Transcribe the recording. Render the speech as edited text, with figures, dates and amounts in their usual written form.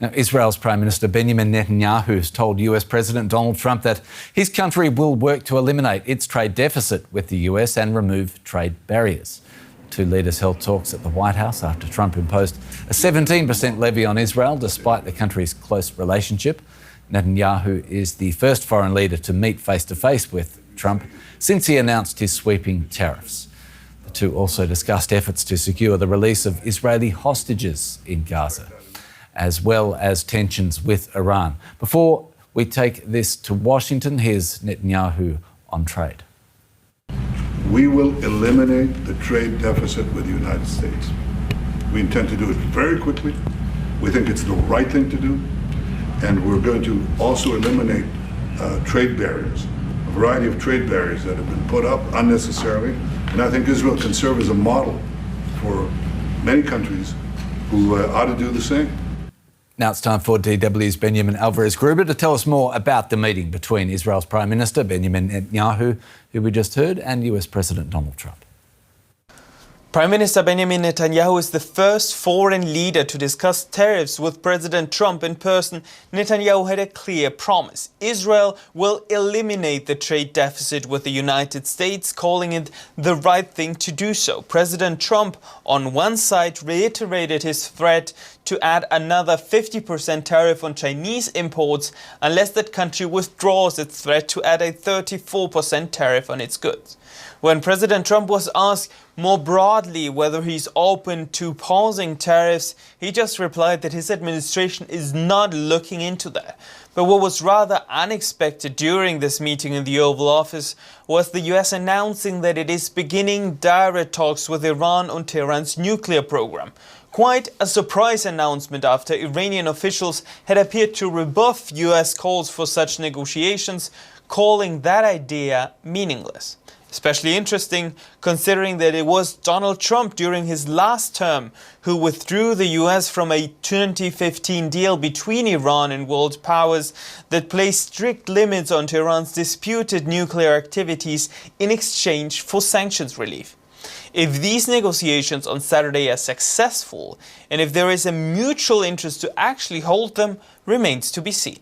Now, Israel's Prime Minister Benjamin Netanyahu has told US President Donald Trump that his country will work to eliminate its trade deficit with the US and remove trade barriers. The two leaders held talks at the White House after Trump imposed a 17% levy on Israel despite the country's close relationship. Netanyahu is the first foreign leader to meet face-to-face with Trump since he announced his sweeping tariffs. The two also discussed efforts to secure the release of Israeli hostages in Gaza, as well as tensions with Iran. Before we take this to Washington, here's Netanyahu on trade. We will eliminate the trade deficit with the United States. We intend to do it very quickly. We think it's the right thing to do. And we're going to also eliminate trade barriers, a variety of trade barriers that have been put up unnecessarily. And I think Israel can serve as a model for many countries who ought to do the same. Now it's time for DW's Benjamin Alvarez-Gruber to tell us more about the meeting between Israel's Prime Minister Benjamin Netanyahu, who we just heard, and US President Donald Trump. Prime Minister Benjamin Netanyahu is the first foreign leader to discuss tariffs with President Trump in person. Netanyahu had a clear promise. Israel will eliminate the trade deficit with the United States, calling it the right thing to do so. President Trump, on one side, reiterated his threat to add another 50% tariff on Chinese imports unless that country withdraws its threat to add a 34% tariff on its goods. When President Trump was asked more broadly whether he's open to pausing tariffs, he just replied that his administration is not looking into that. But what was rather unexpected during this meeting in the Oval Office was the US announcing that it is beginning direct talks with Iran on Tehran's nuclear program. Quite a surprise announcement after Iranian officials had appeared to rebuff US calls for such negotiations, calling that idea meaningless. Especially interesting, considering that it was Donald Trump during his last term who withdrew the US from a 2015 deal between Iran and world powers that placed strict limits on Tehran's disputed nuclear activities in exchange for sanctions relief. If these negotiations on Saturday are successful, and if there is a mutual interest to actually hold them, remains to be seen.